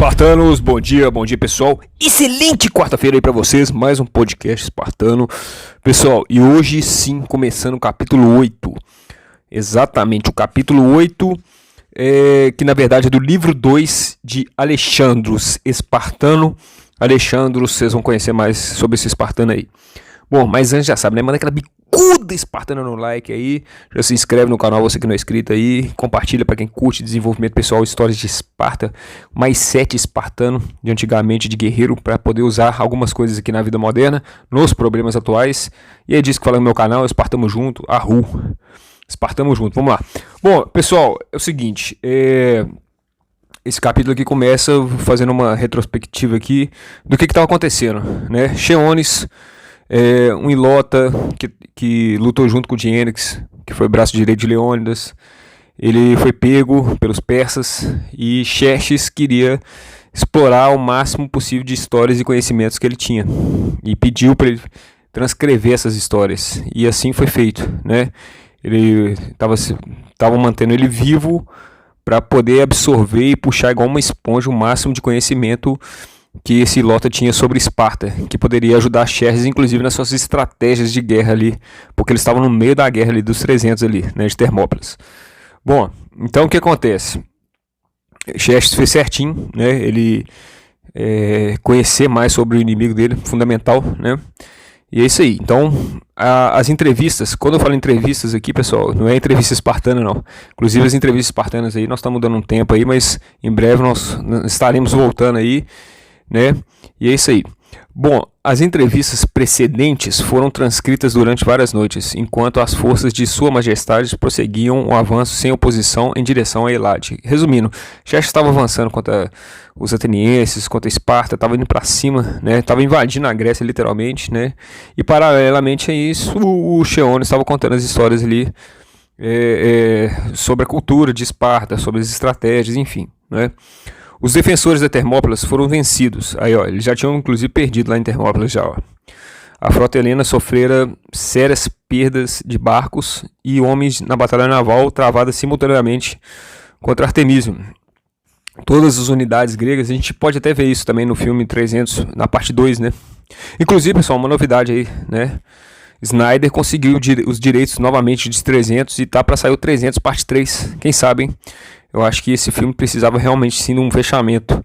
Espartanos, bom dia pessoal, excelente quarta-feira aí pra vocês, mais um podcast espartano, pessoal, e hoje sim, começando o capítulo 8, exatamente, o capítulo 8, que na verdade é do livro 2 de Alexandros, espartano. Alexandros, vocês vão conhecer mais sobre esse espartano aí. Bom, mas antes já sabe, né, manda aquela bicuda espartana no like aí, já se inscreve no canal, você que não é inscrito aí, compartilha para quem curte desenvolvimento pessoal, histórias de Esparta, mais 7 espartano de antigamente, de guerreiro, para poder usar algumas coisas aqui na vida moderna, nos problemas atuais, e é disso que fala no meu canal, Espartamos junto, Espartamos junto, vamos lá. Bom, pessoal, é o seguinte, esse capítulo aqui começa fazendo uma retrospectiva aqui do que estava acontecendo, né? Cheones, um ilota que lutou junto com o Diênix, que foi o braço direito de Leônidas. Ele foi pego pelos persas e Xerxes queria explorar o máximo possível de histórias e conhecimentos que ele tinha e pediu para ele transcrever essas histórias, e assim foi feito, né? Ele estava mantendo ele vivo para poder absorver e puxar igual uma esponja o máximo de conhecimento que esse ilota tinha sobre Esparta, que poderia ajudar Xerxes, inclusive nas suas estratégias de guerra ali, porque eles estavam no meio da guerra ali dos 300 ali, né, de Termópilas. Bom, então o que acontece? Xerxes fez certinho, né, ele conhecer mais sobre o inimigo dele, fundamental, né? E é isso aí. Então, as entrevistas, quando eu falo entrevistas aqui, pessoal, não é entrevista espartana, não. Inclusive, as entrevistas espartanas aí, nós estamos dando um tempo aí, mas em breve nós estaremos voltando aí, né? E é isso aí. Bom, as entrevistas precedentes foram transcritas durante várias noites, enquanto as forças de Sua Majestade prosseguiam o avanço sem oposição em direção a Elade. Resumindo, Xerxes estava avançando contra os atenienses, contra Esparta, estava indo para cima, né? Estava invadindo a Grécia literalmente, né? E paralelamente a isso, o Cheones estava contando as histórias ali sobre a cultura de Esparta, sobre as estratégias, enfim, né? Os defensores da Termópilas foram vencidos. Aí, ó, eles já tinham inclusive perdido lá em Termópilas já, ó. A frota helena sofrera sérias perdas de barcos e homens na batalha naval travada simultaneamente contra Artemísio. Todas as unidades gregas, a gente pode até ver isso também no filme 300, na parte 2, né? Inclusive, pessoal, uma novidade aí, né? Snyder conseguiu os direitos novamente de 300 e tá para sair o 300 parte 3, quem sabe, hein? Eu acho que esse filme precisava realmente sim de um fechamento.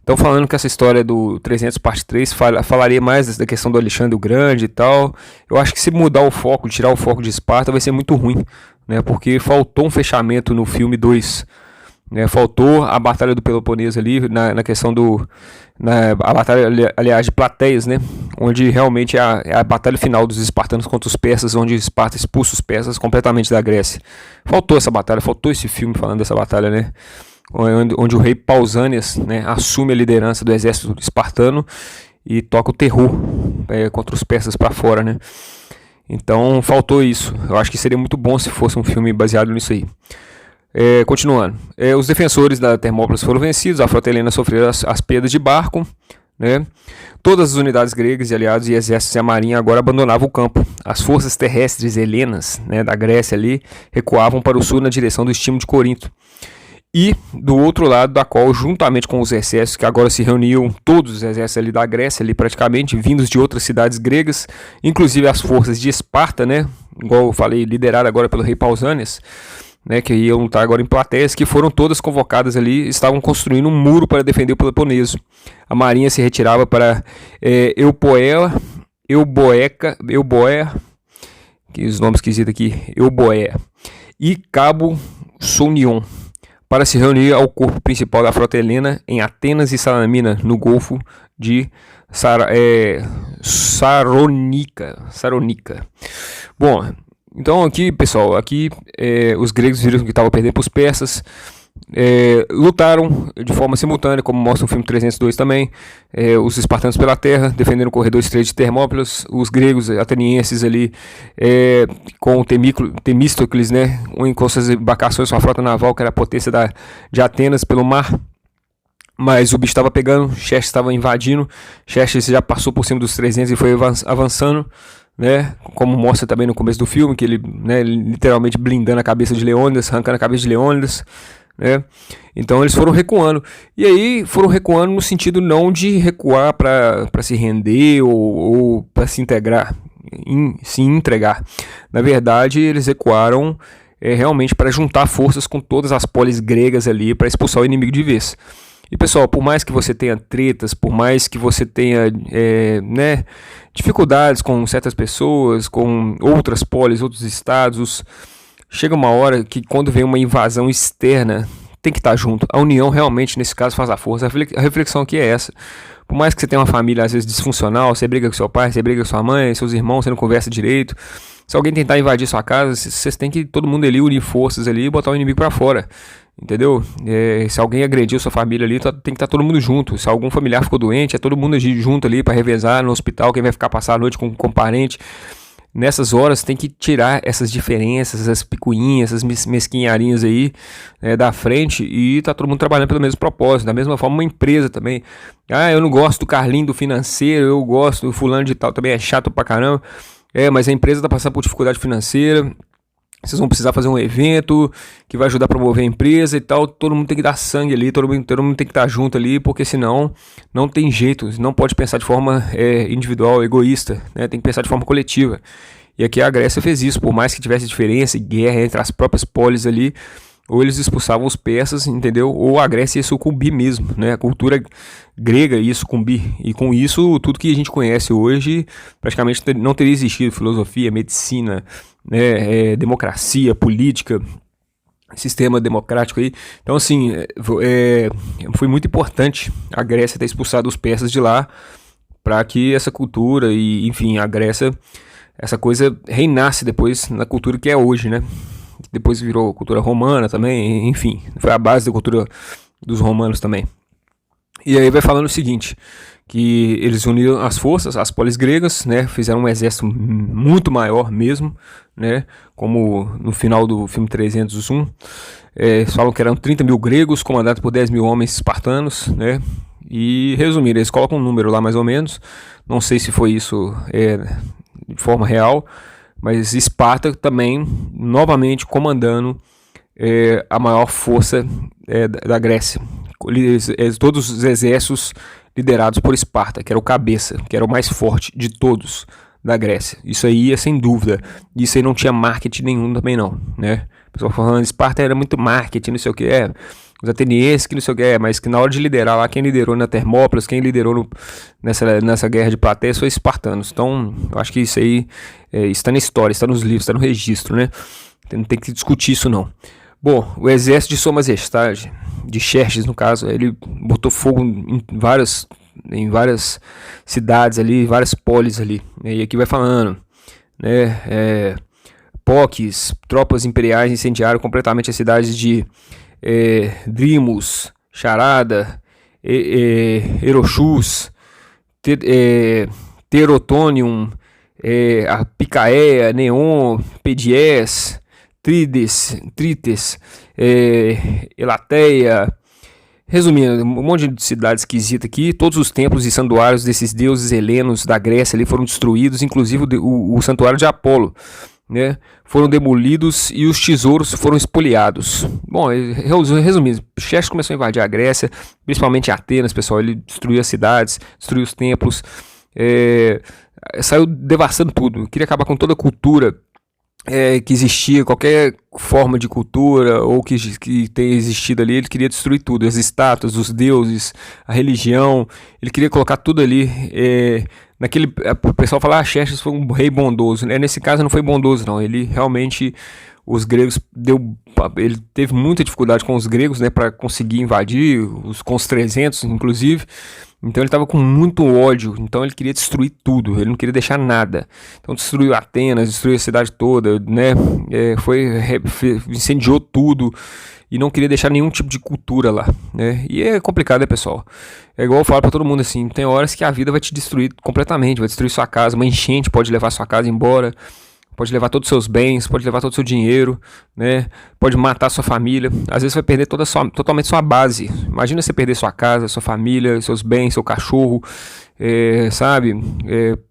Então, falando que essa história do 300 parte 3 falaria mais da questão do Alexandre o Grande e tal. Eu acho que se mudar o foco, tirar o foco de Esparta, vai ser muito ruim, né? Porque faltou um fechamento no filme 2. Né, faltou a batalha do Peloponeso ali, na questão a batalha, aliás, de Plateias, né, onde realmente é a batalha final dos espartanos contra os persas, onde Esparta expulsa os persas completamente da Grécia. Faltou essa batalha, faltou esse filme falando dessa batalha, né, onde o rei Pausanias, né, assume a liderança do exército espartano e toca o terror contra os persas para fora, né. Então faltou isso. Eu acho que seria muito bom se fosse um filme baseado nisso aí. Continuando, os defensores da Termópilas foram vencidos, a frota helena sofreu as perdas de barco, né? Todas as unidades gregas e aliados e exércitos e a marinha agora abandonavam o campo. As forças terrestres helenas, né, da Grécia ali recuavam para o sul na direção do estímulo de Corinto. E do outro lado da qual, juntamente com os exércitos que agora se reuniam, todos os exércitos ali da Grécia, ali praticamente, vindos de outras cidades gregas, inclusive as forças de Esparta, né, igual eu falei, liderada agora pelo rei Pausanias, né, que iam lutar agora em Plateias, que foram todas convocadas ali, estavam construindo um muro para defender o Peloponeso. A marinha se retirava para Euboea, que os nomes esquisitos aqui, Euboea, e Cabo Sounion, para se reunir ao corpo principal da frota helena em Atenas e Salamina, no Golfo de Saronica. Bom, então aqui, pessoal, os gregos viram que estavam perdendo para os persas, lutaram de forma simultânea, como mostra o filme 302 também, os espartanos pela terra, defendendo o corredor estreito de Termópilas, os gregos atenienses ali, com o Temístocles, né, com suas embarcações, sua frota naval, que era a potência de Atenas pelo mar. Mas o bicho estava pegando, Xerxes estava invadindo, Xerxes já passou por cima dos 300 e foi avançando, né, como mostra também no começo do filme, que ele, né, literalmente blindando a cabeça de Leônidas, arrancando a cabeça de Leônidas, né? Então eles foram recuando. E aí foram recuando no sentido não de recuar para se render ou para se integrar, se entregar. Na verdade, eles recuaram realmente para juntar forças com todas as polis gregas ali para expulsar o inimigo de vez. E pessoal, por mais que você tenha tretas, por mais que você tenha né, dificuldades com certas pessoas, com outras polis, outros estados, chega uma hora que quando vem uma invasão externa, tem que estar junto. A união realmente, nesse caso, faz a força. A reflexão aqui é essa. Por mais que você tenha uma família, às vezes, disfuncional, você briga com seu pai, você briga com sua mãe, seus irmãos, você não conversa direito. Se alguém tentar invadir sua casa, vocês têm que, todo mundo ali, unir forças ali e botar o inimigo pra fora. Entendeu? Se alguém agrediu sua família ali, tem que estar todo mundo junto. Se algum familiar ficou doente, é todo mundo junto ali para revezar no hospital. Quem vai ficar passar a noite com parente. Nessas horas tem que tirar essas diferenças, essas picuinhas, essas mesquinharinhas aí da frente e tá todo mundo trabalhando pelo mesmo propósito. Da mesma forma, uma empresa também. Ah, eu não gosto do Carlinho do financeiro, eu gosto do fulano de tal, também é chato pra caramba. Mas a empresa tá passando por dificuldade financeira. Vocês vão precisar fazer um evento que vai ajudar a promover a empresa e tal. Todo mundo tem que dar sangue ali, todo mundo tem que estar junto ali, porque senão não tem jeito. Não pode pensar de forma individual, egoísta, né? Tem que pensar de forma coletiva. E aqui a Grécia fez isso, por mais que tivesse diferença e guerra entre as próprias polis ali, ou eles expulsavam os persas, entendeu? Ou a Grécia ia sucumbir mesmo, né? A cultura grega ia sucumbir. E com isso, tudo que a gente conhece hoje praticamente não teria existido. Filosofia, medicina, né? Democracia, política, sistema democrático aí. Então, assim, foi muito importante a Grécia ter expulsado os persas de lá para que essa cultura e, enfim, a Grécia, essa coisa reinasse depois na cultura que é hoje, né? Depois virou cultura romana também, enfim, foi a base da cultura dos romanos também. E aí vai falando o seguinte, que eles uniram as forças, as polis gregas, né, fizeram um exército muito maior mesmo, né, como no final do filme 301, eles falam que eram 30 mil gregos, comandados por 10 mil homens espartanos, né, e resumindo, eles colocam um número lá mais ou menos, não sei se foi isso de forma real, mas Esparta também, novamente, comandando a maior força da Grécia. Todos os exércitos liderados por Esparta, que era o cabeça, que era o mais forte de todos da Grécia. Isso aí é sem dúvida. Isso aí não tinha marketing nenhum também não, né? O pessoal falando Esparta era muito marketing, não sei o que os atenienses que não sei o que mas que na hora de liderar lá, quem liderou na Termópilas, quem liderou nessa guerra de Platéia foi espartanos. Então, eu acho que isso aí está na história, está nos livros, está no registro, né? Não tem que discutir isso não. Bom, o exército de Sua Majestade, de Xerxes no caso, ele botou fogo em várias cidades ali, várias polis ali. E aqui vai falando, né? Poques, tropas imperiais incendiaram completamente as cidades de Drimos, Charada, Erochus, Terotonium, a Picaea, Neon, Pedies, Trites, Elateia. Resumindo, um monte de cidades esquisitas aqui. Todos os templos e santuários desses deuses helenos da Grécia ali foram destruídos, inclusive o santuário de Apolo, né, foram demolidos e os tesouros foram espoliados. Bom, resumindo, Xerxes começou a invadir a Grécia, principalmente Atenas, pessoal. Ele destruiu as cidades, destruiu os templos, saiu devastando tudo. Queria acabar com toda a cultura que existia, qualquer forma de cultura ou que tenha existido ali. Ele queria destruir tudo, as estátuas, os deuses, a religião. Ele queria colocar tudo ali o pessoal fala, Xerxes foi um rei bondoso, né? Nesse caso não foi bondoso não, ele realmente, os gregos, ele teve muita dificuldade com os gregos, né, para conseguir invadir, com os 300 inclusive, então ele estava com muito ódio, então ele queria destruir tudo, ele não queria deixar nada, então destruiu Atenas, destruiu a cidade toda, né, incendiou tudo, e não queria deixar nenhum tipo de cultura lá, né? E é complicado, né, pessoal? É igual eu falo pra todo mundo assim, tem horas que a vida vai te destruir completamente, vai destruir sua casa, uma enchente pode levar sua casa embora, pode levar todos os seus bens, pode levar todo o seu dinheiro, né? Pode matar sua família, às vezes vai perder totalmente sua base. Imagina você perder sua casa, sua família, seus bens, seu cachorro, sabe?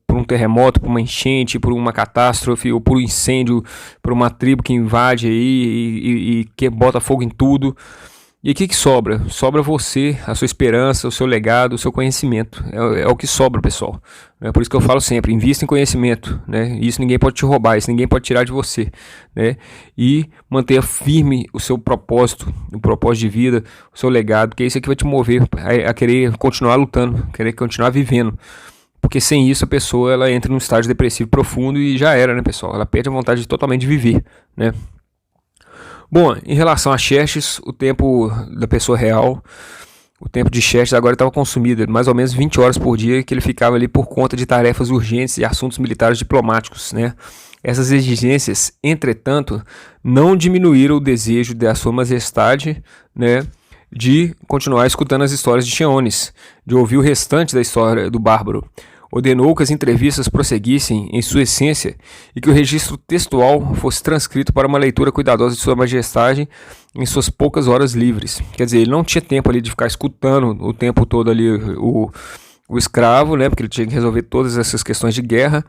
Por um terremoto, por uma enchente, por uma catástrofe, ou por um incêndio, por uma tribo que invade aí e que bota fogo em tudo. E o que sobra? Sobra você, a sua esperança, o seu legado, o seu conhecimento. É o que sobra, pessoal. É por isso que eu falo sempre, invista em conhecimento, né? Isso ninguém pode te roubar, isso ninguém pode tirar de você, né? E mantenha firme o seu propósito, o propósito de vida, o seu legado, que é isso que vai te mover a querer continuar lutando, querer continuar vivendo. Porque sem isso a pessoa ela entra num estágio depressivo profundo e já era, né, pessoal? Ela perde a vontade totalmente de viver, né? Bom, em relação a Xerxes, o tempo da pessoa real, o tempo de Xerxes agora estava consumido, mais ou menos 20 horas por dia que ele ficava ali por conta de tarefas urgentes e assuntos militares diplomáticos, né? Essas exigências, entretanto, não diminuíram o desejo da sua majestade, né, de continuar escutando as histórias de Ximenes, de ouvir o restante da história do bárbaro. Ordenou que as entrevistas prosseguissem em sua essência e que o registro textual fosse transcrito para uma leitura cuidadosa de sua majestade em suas poucas horas livres. Quer dizer, ele não tinha tempo ali de ficar escutando o tempo todo ali o escravo, né, porque ele tinha que resolver todas essas questões de guerra,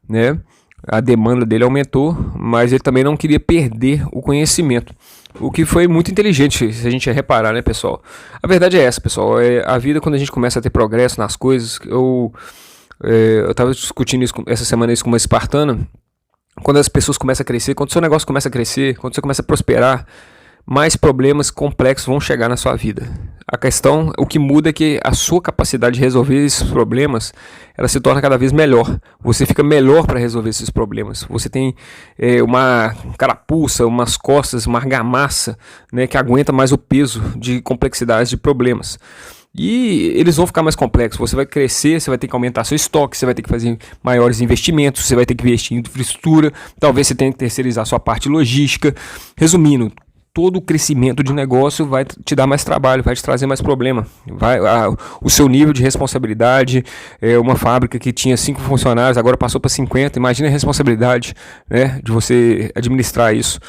né? A demanda dele aumentou, mas ele também não queria perder o conhecimento. O que foi muito inteligente, se a gente reparar, né, pessoal? A verdade é essa, pessoal. A vida, quando a gente começa a ter progresso nas coisas, eu estava discutindo isso, essa semana isso com uma espartana. Quando as pessoas começam a crescer, quando o seu negócio começa a crescer, quando você começa a prosperar, mais problemas complexos vão chegar na sua vida. A questão, o que muda é que a sua capacidade de resolver esses problemas, ela se torna cada vez melhor. Você fica melhor para resolver esses problemas. Você tem uma carapuça, umas costas, uma argamassa, né, que aguenta mais o peso de complexidades de problemas. E eles vão ficar mais complexos. Você vai crescer, você vai ter que aumentar seu estoque, você vai ter que fazer maiores investimentos, você vai ter que investir em infraestrutura, talvez você tenha que terceirizar sua parte logística. Resumindo, todo o crescimento de negócio vai te dar mais trabalho, vai te trazer mais problema. O seu nível de responsabilidade, uma fábrica que tinha 5 funcionários, agora passou para 50, imagina a responsabilidade, né, de você administrar isso.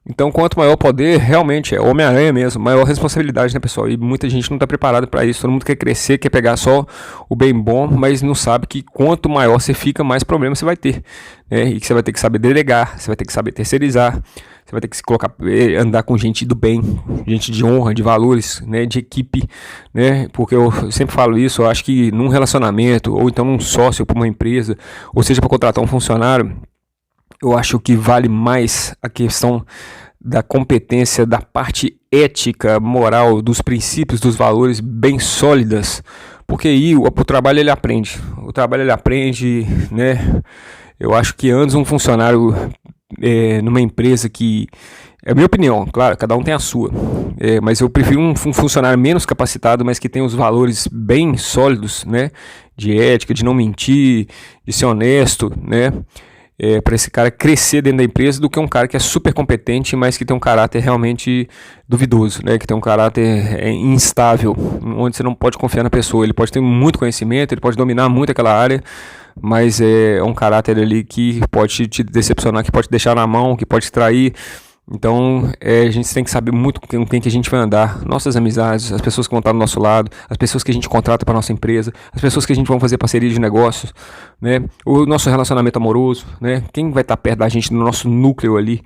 Então, quanto maior o poder, realmente é Homem-Aranha mesmo, maior responsabilidade, né, pessoal? E muita gente não está preparada para isso. Todo mundo quer crescer, quer pegar só o bem bom, mas não sabe que quanto maior você fica, mais problemas você vai ter, né? E que você vai ter que saber delegar, você vai ter que saber terceirizar, você vai ter que se colocar, andar com gente do bem, gente de honra, de valores, né, de equipe, né? Porque eu sempre falo isso, eu acho que num relacionamento, ou então num sócio para uma empresa, ou seja, para contratar um funcionário, eu acho que vale mais a questão da competência, da parte ética, moral, dos princípios, dos valores bem sólidas, porque aí o trabalho ele aprende. O trabalho ele aprende, né? Eu acho que antes um funcionário numa empresa que... É a minha opinião, claro, cada um tem a sua. Mas eu prefiro um funcionário menos capacitado, mas que tem os valores bem sólidos, né? De ética, de não mentir, de ser honesto, né? Para esse cara crescer dentro da empresa, do que um cara que é super competente, mas que tem um caráter realmente duvidoso, né? Que tem um caráter instável, onde você não pode confiar na pessoa. Ele pode ter muito conhecimento, ele pode dominar muito aquela área, mas é um caráter ali que pode te decepcionar, que pode te deixar na mão, que pode te trair. Então, a gente tem que saber muito com quem que a gente vai andar, nossas amizades, as pessoas que vão estar do nosso lado, as pessoas que a gente contrata para nossa empresa, as pessoas que a gente vai fazer parceria de negócios, né? O nosso relacionamento amoroso, né? Quem vai estar perto da gente no nosso núcleo ali,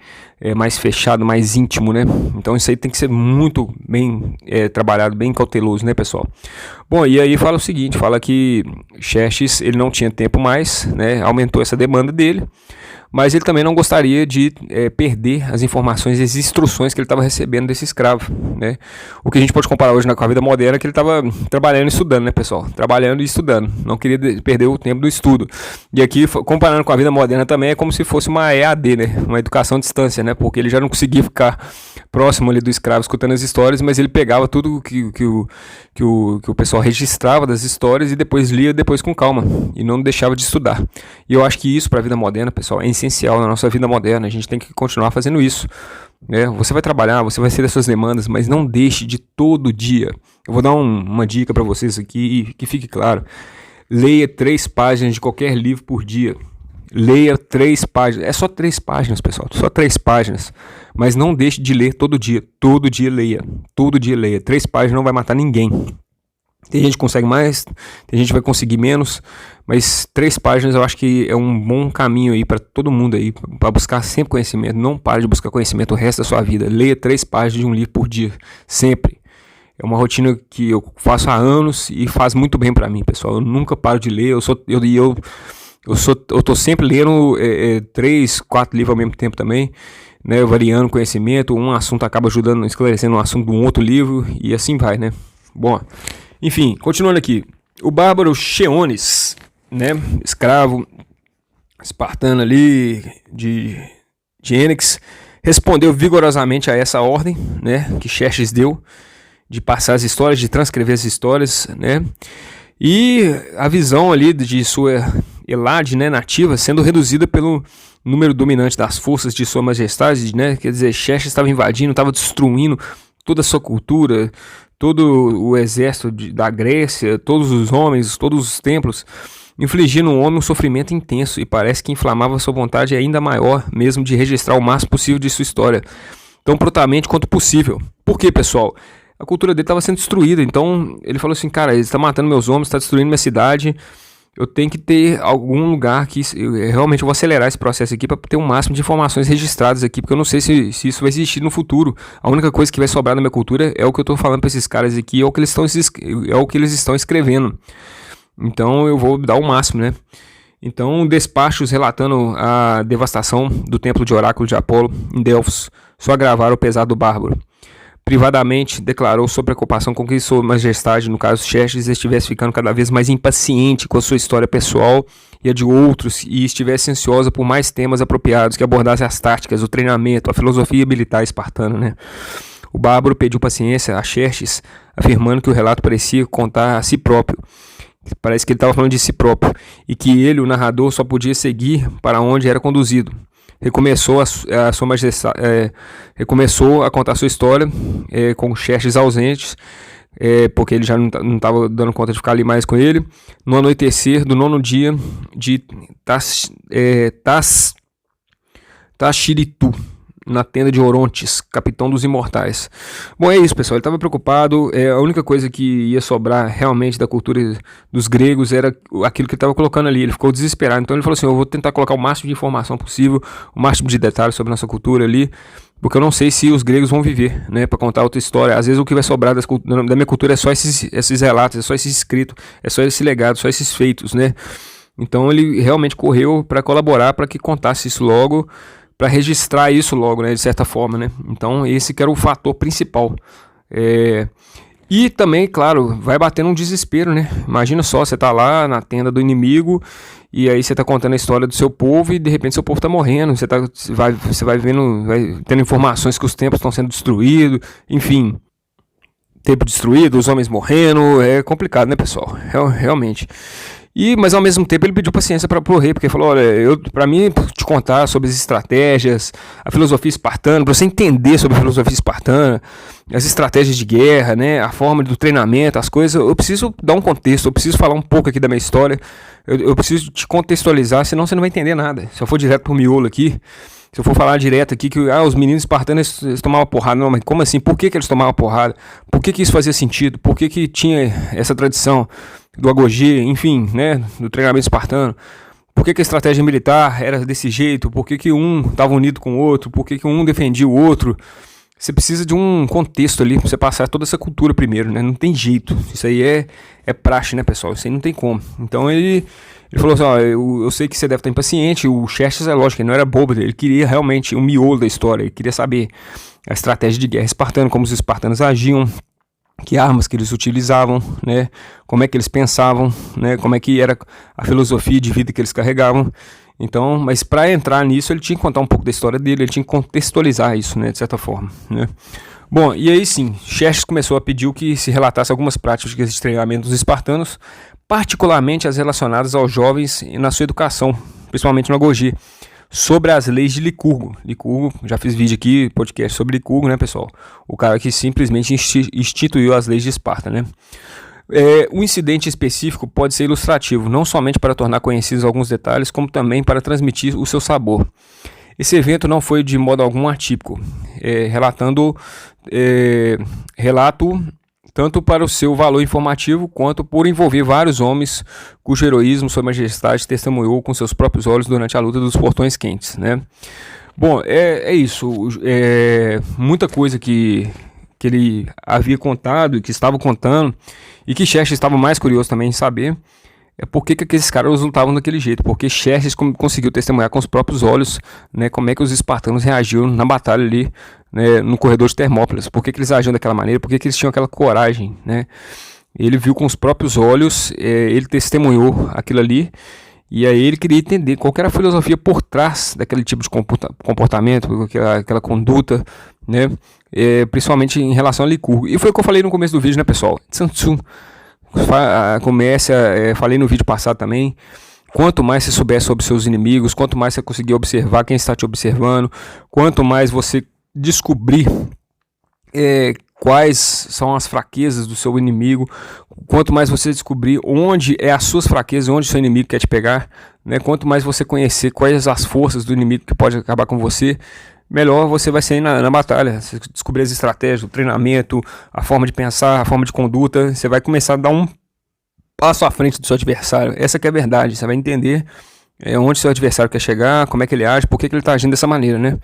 mais fechado, mais íntimo, né? Então, isso aí tem que ser muito bem trabalhado, bem cauteloso, né, pessoal? Bom, e aí fala o seguinte, fala que Xerxes, ele não tinha tempo mais, né? Aumentou essa demanda dele, mas ele também não gostaria de perder as informações e as instruções que ele estava recebendo desse escravo, né? O que a gente pode comparar hoje com a vida moderna é que ele estava trabalhando e estudando, né, pessoal? Trabalhando e estudando, não queria perder o tempo do estudo. E aqui, comparando com a vida moderna também, é como se fosse uma EAD, né? Uma educação à distância, né? Porque ele já não conseguia ficar próximo ali do escravo escutando as histórias, mas ele pegava tudo que o pessoal registrava das histórias e depois lia depois com calma, e não deixava de estudar. E eu acho que isso para a vida moderna, pessoal, é essencial na nossa vida moderna. A gente tem que continuar fazendo isso, né? Você vai trabalhar, você vai ter as suas demandas, mas não deixe de todo dia. Eu vou dar uma dica para vocês aqui, e que fique claro: leia 3 páginas de qualquer livro por dia. Leia 3 páginas, é só 3 páginas, pessoal, só 3 páginas, mas não deixe de ler todo dia leia, todo dia leia, 3 páginas não vai matar ninguém. Tem gente que consegue mais, tem gente que vai conseguir menos, mas 3 páginas eu acho que é um bom caminho aí para todo mundo aí, para buscar sempre conhecimento. Não pare de buscar conhecimento o resto da sua vida. Leia 3 páginas de um livro por dia, sempre. É uma rotina que eu faço há anos e faz muito bem para mim, pessoal. Eu nunca paro de ler, eu tô sempre lendo 3, 4 livros ao mesmo tempo também, né, variando conhecimento. Um assunto acaba ajudando, esclarecendo um assunto de um outro livro e assim vai, né. Bom, enfim, continuando aqui. O bárbaro Cheones, né, escravo espartano ali de Ênix, respondeu vigorosamente a essa ordem, né, que Xerxes deu, de passar as histórias, de transcrever as histórias, né, e a visão ali de sua Elade, né, nativa, sendo reduzida pelo número dominante das forças de sua majestade, né, quer dizer, Xerxes estava invadindo, estava destruindo toda a sua cultura, todo o exército da Grécia, todos os homens, todos os templos, infligindo ao homem um sofrimento intenso e parece que inflamava sua vontade ainda maior mesmo de registrar o máximo possível de sua história, tão prontamente quanto possível. Por quê, pessoal? A cultura dele estava sendo destruída, então ele falou assim, cara, ele está matando meus homens, está destruindo minha cidade, eu tenho que ter algum lugar que eu realmente vou acelerar esse processo aqui para ter o máximo de informações registradas aqui, porque eu não sei se isso vai existir no futuro. A única coisa que vai sobrar na minha cultura é o que eu estou falando para esses caras aqui, é o que eles estão escrevendo. Então eu vou dar o máximo, né? Então, despachos relatando a devastação do templo de oráculo de Apolo em Delfos só agravaram o pesar do bárbaro. Privadamente, declarou sua preocupação com que sua majestade, no caso Xerxes, estivesse ficando cada vez mais impaciente com a sua história pessoal e a de outros, e estivesse ansiosa por mais temas apropriados que abordassem as táticas, o treinamento, a filosofia militar espartana, né? O bárbaro pediu paciência a Xerxes, afirmando que o relato parecia contar a si próprio. Parece que ele estava falando de si próprio, e que ele, o narrador, só podia seguir para onde era conduzido. Recomeçou a sua majestade, recomeçou a contar sua história com Xerxes ausentes, porque ele já não estava dando conta de ficar ali mais com ele. No anoitecer do 9º dia de Tashiritu, na tenda de Orontes, capitão dos imortais. Bom, é isso, pessoal. Ele estava preocupado. A única coisa que ia sobrar realmente da cultura dos gregos era aquilo que ele estava colocando ali. Ele ficou desesperado. Então ele falou assim, eu vou tentar colocar o máximo de informação possível, o máximo de detalhes sobre a nossa cultura ali, porque eu não sei se os gregos vão viver, né, para contar outra história. Às vezes o que vai sobrar da minha cultura é só esses relatos, é só esse escrito, é só esse legado, só esses feitos, né. Então ele realmente correu para colaborar, para que contasse isso logo, para registrar isso logo, né, de certa forma, né. Então esse que era o fator principal. E também, claro, vai batendo um desespero, né. Imagina só, você tá lá na tenda do inimigo e aí você tá contando a história do seu povo e de repente seu povo tá morrendo. Você vai vendo, vai tendo informações que os templos estão sendo destruídos, enfim, tempo destruído, os homens morrendo. É complicado, né, pessoal? Realmente. Mas ao mesmo tempo ele pediu paciência para o rei, porque falou, olha, para mim te contar sobre as estratégias, a filosofia espartana, para você entender sobre a filosofia espartana, as estratégias de guerra, né, a forma do treinamento, as coisas, eu preciso dar um contexto, eu preciso falar um pouco aqui da minha história, eu preciso te contextualizar, senão você não vai entender nada. Se eu for direto pro miolo aqui, se eu for falar direto aqui que os meninos espartanos eles tomavam porrada, não, mas como assim? Por que eles tomavam porrada? Por que isso fazia sentido? Por que tinha essa tradição do agogê, enfim, né, do treinamento espartano? Por que a estratégia militar era desse jeito? Por que um estava unido com o outro? Por que um defendia o outro? Você precisa de um contexto ali para você passar toda essa cultura primeiro, né? Não tem jeito. Isso aí é praxe, né, pessoal? Isso aí não tem como. Então ele falou assim, ó, eu sei que você deve estar impaciente. O Xerxes, é lógico, ele não era bobo, ele queria realmente o miolo da história, ele queria saber a estratégia de guerra espartana, como os espartanos agiam, que armas que eles utilizavam, né? Como é que eles pensavam, né? Como é que era a filosofia de vida que eles carregavam. Então, mas para entrar nisso, ele tinha que contar um pouco da história dele, ele tinha que contextualizar isso, né, de certa forma, né? Bom, e aí sim, Xerxes começou a pedir que se relatasse algumas práticas de treinamento dos espartanos, particularmente as relacionadas aos jovens na sua educação, principalmente no agogê, sobre as leis de Licurgo. Licurgo, já fiz vídeo aqui, podcast sobre Licurgo, né, pessoal? O cara que simplesmente instituiu as leis de Esparta, né? Um incidente específico pode ser ilustrativo, não somente para tornar conhecidos alguns detalhes, como também para transmitir o seu sabor. Esse evento não foi de modo algum atípico, relato tanto para o seu valor informativo, quanto por envolver vários homens cujo heroísmo sua majestade testemunhou com seus próprios olhos durante a luta dos portões quentes, né? Bom, é isso, muita coisa que ele havia contado, que estava contando, e que Xerxes estava mais curioso também em saber, por que aqueles caras lutavam daquele jeito, porque Xerxes conseguiu testemunhar com os próprios olhos, né, como é que os espartanos reagiram na batalha ali, né, no corredor de Termópilas, por que eles agiam daquela maneira, por que eles tinham aquela coragem, né? Ele viu com os próprios olhos, ele testemunhou aquilo ali, e aí ele queria entender qual que era a filosofia por trás daquele tipo de comportamento, aquela conduta, né? Principalmente em relação a Licurgo. E foi o que eu falei no começo do vídeo, né, pessoal? Sun Tzu falei no vídeo passado também, quanto mais você souber sobre seus inimigos, quanto mais você conseguir observar quem está te observando, quanto mais você descobrir quais são as fraquezas do seu inimigo, quanto mais você descobrir onde é as suas fraquezas, onde o seu inimigo quer te pegar, né? Quanto mais você conhecer quais as forças do inimigo que pode acabar com você, melhor você vai ser na batalha. Você descobrir as estratégias, o treinamento, a forma de pensar, a forma de conduta, você vai começar a dar um passo à frente do seu adversário. Essa que é a verdade, você vai entender onde seu adversário quer chegar, como é que ele age, por que ele está agindo dessa maneira, né?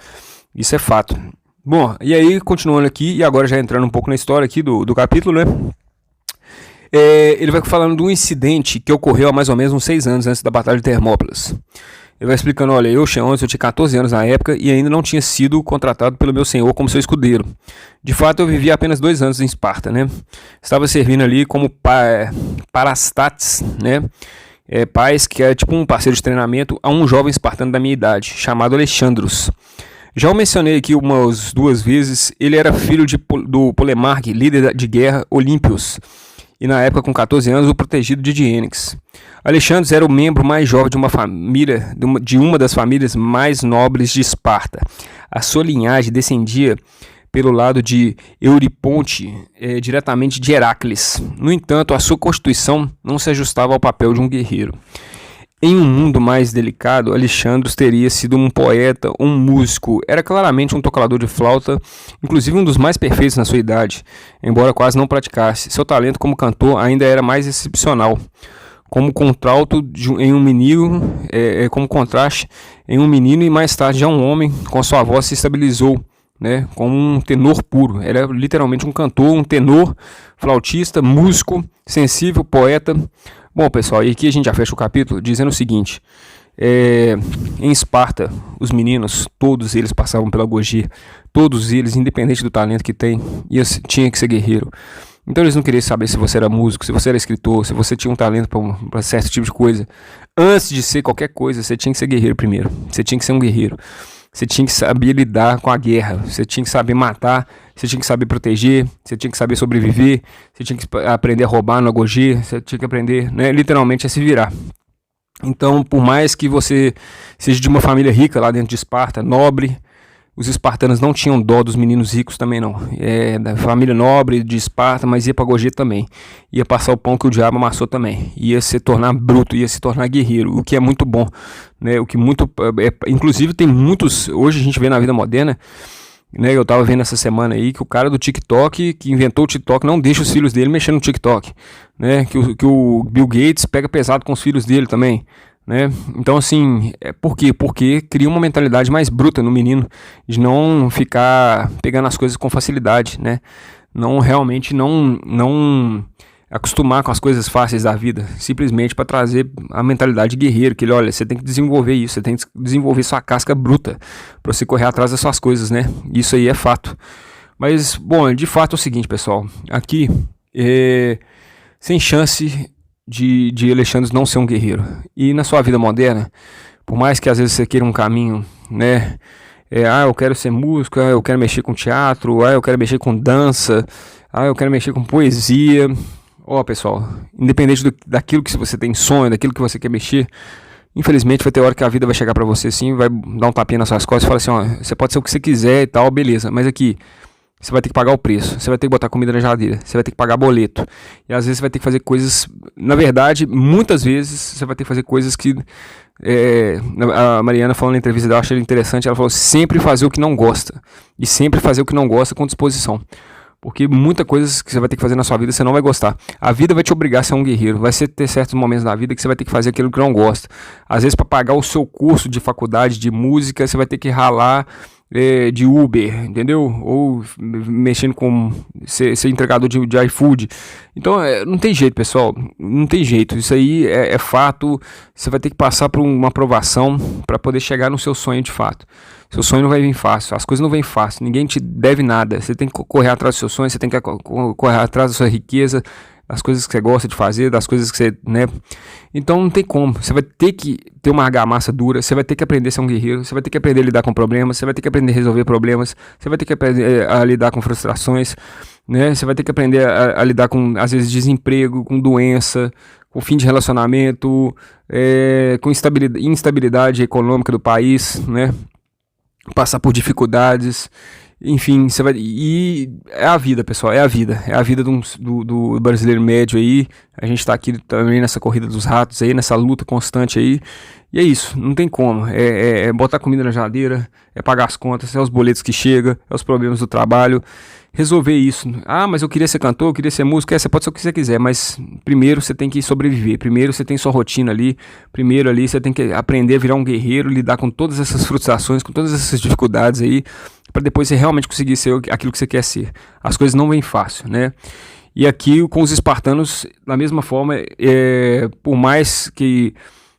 Isso é fato. Bom, e aí continuando aqui, e agora já entrando um pouco na história aqui do capítulo, né? Ele vai falando de um incidente que ocorreu há mais ou menos uns 6 anos antes da Batalha de Termópilas. Ele vai explicando, olha, eu tinha 14 anos na época e ainda não tinha sido contratado pelo meu senhor como seu escudeiro. De fato, eu vivia apenas 2 anos em Esparta, né? Estava servindo ali como parastates, né? Pais, que é tipo um parceiro de treinamento a um jovem espartano da minha idade, chamado Alexandros. Já o mencionei aqui umas 2 vezes, ele era filho do Polemarque, líder de guerra Olímpios, e na época com 14 anos o protegido de Diênix. Alexandros era o membro mais jovem de uma família, de uma das famílias mais nobres de Esparta. A sua linhagem descendia pelo lado de Euriponte, diretamente de Heracles. No entanto, a sua constituição não se ajustava ao papel de um guerreiro. Em um mundo mais delicado, Alexandros teria sido um poeta, um músico, era claramente um tocador de flauta, inclusive um dos mais perfeitos na sua idade, embora quase não praticasse. Seu talento como cantor ainda era mais excepcional. Como contralto em um menino, como contraste em um menino, e mais tarde já um homem, com sua voz se estabilizou, né, como um tenor puro. Era literalmente um cantor, um tenor, flautista, músico, sensível, poeta. Bom, pessoal, e aqui a gente já fecha o capítulo dizendo o seguinte: em Esparta, os meninos, todos eles passavam pela Gogia, todos eles, independente do talento que tem, tinha que ser guerreiro. Então eles não queriam saber se você era músico, se você era escritor, se você tinha um talento para certo tipo de coisa. Antes de ser qualquer coisa, você tinha que ser guerreiro primeiro. Você tinha que ser um guerreiro. Você tinha que saber lidar com a guerra. Você tinha que saber matar. Você tinha que saber proteger. Você tinha que saber sobreviver. Você tinha que aprender a roubar no Gogia. Você tinha que aprender, né, literalmente, a se virar. Então, por mais que você seja de uma família rica lá dentro de Esparta, nobre, os espartanos não tinham dó dos meninos ricos também não. Da família nobre de Esparta, mas ia para Gogia também. Ia passar o pão que o diabo amassou também. Ia se tornar bruto, ia se tornar guerreiro, o que é muito bom, né? O que inclusive tem muitos, hoje a gente vê na vida moderna, né? Eu tava vendo essa semana aí que o cara do TikTok, que inventou o TikTok, não deixa os filhos dele mexendo no TikTok, né? Que o Bill Gates pega pesado com os filhos dele também, né? Então, assim, por quê? Porque cria uma mentalidade mais bruta no menino, de não ficar pegando as coisas com facilidade, né? Não acostumar com as coisas fáceis da vida, simplesmente para trazer a mentalidade de guerreiro, que ele, olha, você tem que desenvolver isso, você tem que desenvolver sua casca bruta para você correr atrás das suas coisas, né? Isso aí é fato. Mas, bom, de fato é o seguinte, pessoal, aqui, sem chance de Alexandros não ser um guerreiro. E na sua vida moderna, por mais que às vezes você queira um caminho, né? Eu quero ser músico, eu quero mexer com teatro, eu quero mexer com dança, eu quero mexer com poesia. Pessoal, independente daquilo que você tem sonho, daquilo que você quer mexer, infelizmente vai ter hora que a vida vai chegar pra você assim, vai dar um tapinha nas suas costas e falar assim, você pode ser o que você quiser e tal, beleza, mas aqui você vai ter que pagar o preço, você vai ter que botar comida na geladeira, você vai ter que pagar boleto. E às vezes você vai ter que fazer coisas, na verdade, muitas vezes você vai ter que fazer coisas que... a Mariana falou na entrevista dela, eu achei interessante, ela falou sempre fazer o que não gosta. E sempre fazer o que não gosta com disposição. Porque muita coisa que você vai ter que fazer na sua vida você não vai gostar. A vida vai te obrigar a ser um guerreiro. Vai ter certos momentos na vida que você vai ter que fazer aquilo que não gosta. Às vezes, para pagar o seu curso de faculdade de música, você vai ter que ralar de Uber, entendeu? Ou mexendo com ser entregador de iFood. Então não tem jeito, pessoal, não tem jeito. Isso aí é fato. Você vai ter que passar por uma aprovação para poder chegar no seu sonho de fato. Seu sonho não vai vir fácil, as coisas não vêm fácil, ninguém te deve nada. Você tem que correr atrás do seu sonho, você tem que correr atrás da sua riqueza, das coisas que você gosta de fazer, das coisas que você, né? Então não tem como, você vai ter que ter uma argamassa dura, você vai ter que aprender a ser um guerreiro, você vai ter que aprender a lidar com problemas, você vai ter que aprender a resolver problemas, você vai ter que aprender a lidar com frustrações, né? Você vai ter que aprender a lidar com, às vezes, desemprego, com doença, com fim de relacionamento, com instabilidade econômica do país, né? Passar por dificuldades, enfim, você vai. E é a vida, pessoal, é a vida do brasileiro médio aí. A gente tá aqui também nessa corrida dos ratos aí, nessa luta constante aí. E é isso, não tem como. É botar comida na geladeira, é pagar as contas, é os boletos que chegam, é os problemas do trabalho. Resolver isso. Ah, mas eu queria ser cantor, eu queria ser músico. Você pode ser o que você quiser, mas primeiro você tem que sobreviver. Primeiro você tem sua rotina ali. Primeiro ali você tem que aprender a virar um guerreiro, lidar com todas essas frustrações, com todas essas dificuldades aí, para depois você realmente conseguir ser aquilo que você quer ser. As coisas não vêm fácil, né? E aqui com os espartanos, da mesma forma, por mais que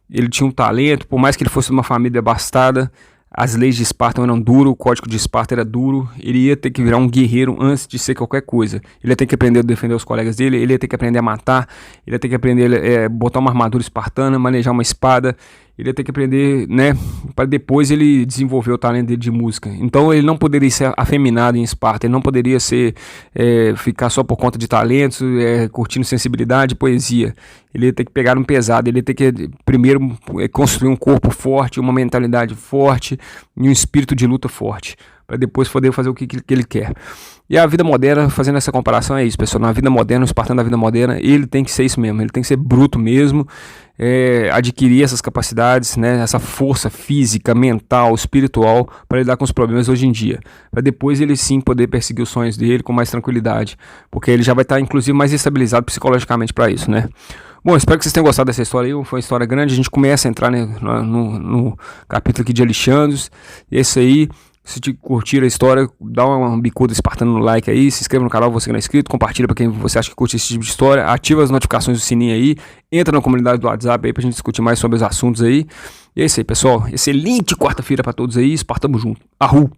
ele tinha um talento, por mais que ele fosse de uma família abastada, as leis de Esparta eram duras, o código de Esparta era duro, ele ia ter que virar um guerreiro antes de ser qualquer coisa. Ele ia ter que aprender a defender os colegas dele, ele ia ter que aprender a matar, ele ia ter que aprender a botar uma armadura espartana, manejar uma espada, ele ia ter que aprender, né, para depois ele desenvolver o talento dele de música. Então ele não poderia ser afeminado em Esparta, ele não poderia ficar só por conta de talentos, curtindo sensibilidade e poesia. Ele ia ter que pegar um pesado, ele ia ter que primeiro construir um corpo forte, uma mentalidade forte e um espírito de luta forte, para depois poder fazer o que ele quer. E a vida moderna, fazendo essa comparação, é isso, pessoal. Na vida moderna, o espartano da vida moderna, ele tem que ser isso mesmo, ele tem que ser bruto mesmo, adquirir essas capacidades, né, essa força física, mental, espiritual, para lidar com os problemas hoje em dia, para depois ele sim poder perseguir os sonhos dele com mais tranquilidade, porque ele já vai estar inclusive mais estabilizado psicologicamente para isso, né? Bom, espero que vocês tenham gostado dessa história aí, foi uma história grande, a gente começa a entrar, né, no capítulo aqui de Alexandros, e é isso aí. Se te curtir a história, dá uma bicuda espartana no like aí, se inscreva no canal você que não é inscrito, compartilha para quem você acha que curte esse tipo de história, ativa as notificações do sininho aí, entra na comunidade do WhatsApp aí pra gente discutir mais sobre os assuntos aí. E é isso aí, pessoal. Excelente quarta-feira para todos aí, espartamos junto. Arru!